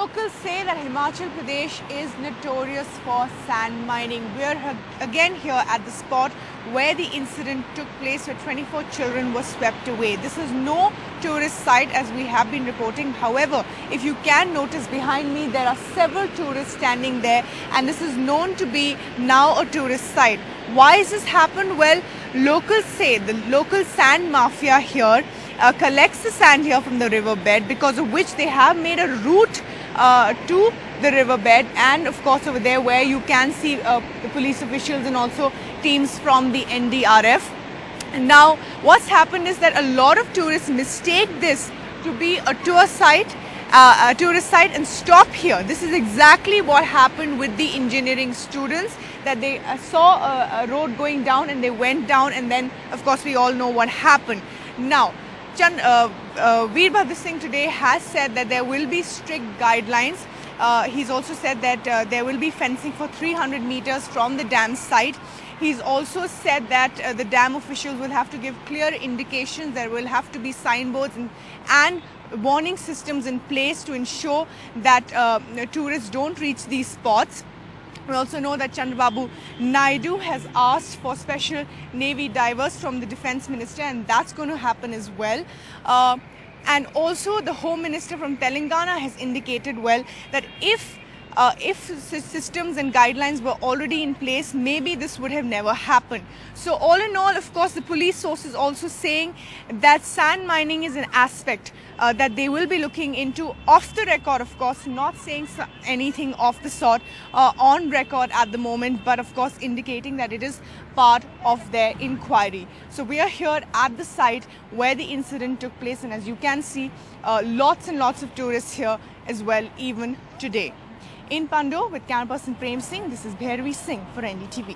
locals say that Himachal Pradesh is notorious for sand mining. We are again here at the spot where the incident took place where 24 children were swept away. This is no tourist site as we have been reporting. However, if you can notice behind me, there are several tourists standing there, and this is known to be now a tourist site. Why has this happened? Well, locals say the local sand mafia here collects the sand here from the riverbed, because of which they have made a route to the riverbed, and of course over there where you can see the police officials and also teams from the NDRF. Now what's happened is that a lot of tourists mistake this to be a tourist site and stop here. This is exactly what happened with the engineering students, that they saw a road going down and they went down, and then of course we all know what happened. Now Veerbhadra Singh today has said that there will be strict guidelines. He's also said that there will be fencing for 300 meters from the dam site. He's also said that the dam officials will have to give clear indications. There will have to be signboards and warning systems in place to ensure that tourists don't reach these spots. We also know that Chandrababu Naidu has asked for special Navy divers from the Defence Minister, and that's going to happen as well. And also the Home Minister from Telangana has indicated, well, that if systems and guidelines were already in place, maybe this would have never happened. So all in all, of course, the police source is also saying that sand mining is an aspect that they will be looking into off the record, of course, not saying anything of the sort on record at the moment, but of course indicating that it is part of their inquiry. So we are here at the site where the incident took place, and as you can see, lots and lots of tourists here as well, even today. In Pando with camera person Prem Singh, this is Bhairavi Singh for NDTV.